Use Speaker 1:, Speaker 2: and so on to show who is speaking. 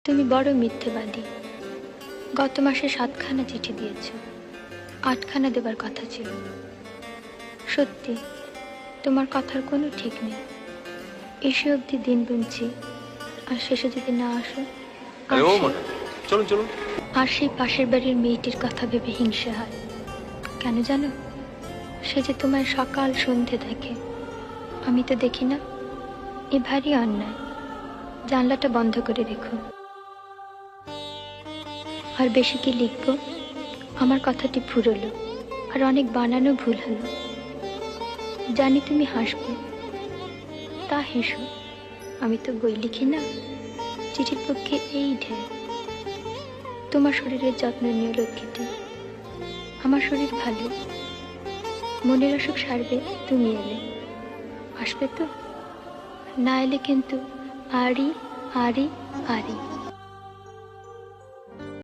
Speaker 1: তুমি বড় মিথ্যেবাদী। গত মাসে 7খানা চিঠি দিয়েছ, 8খানা দেবার কথা ছিল। সত্যি তোমার কথার কোনো ঠিক নেই। এসে অবধি দিন গুনছি, আর শেষে যদি না আসো
Speaker 2: চলুন চলুন।
Speaker 1: আর সেই পাশের বাড়ির মেয়েটির কথা ভেবে হিংসে হয়। কেন জানো? সে যে তোমায় সকাল সন্ধে দেখে, আমি তো দেখি না। এ ভারী অন্যায়। জানলাটা বন্ধ করে রেখো। আর বেশি কি লিখবো? আমার কথাটি ফুরলো, আর অনেক বানানো ভুল হলো। জানি তুমি হাসবে, তা হেসো। আমি তো বই লিখি না, চিঠির পক্ষে এই ঢের। তোমার শরীরের যত্ন নিও লক্ষ্মীটি। আমার শরীর ভালো, মনের অসুখ সারবে তুমি এলে। আসবে তো? না এলে কিন্তু আরি আরি আরি।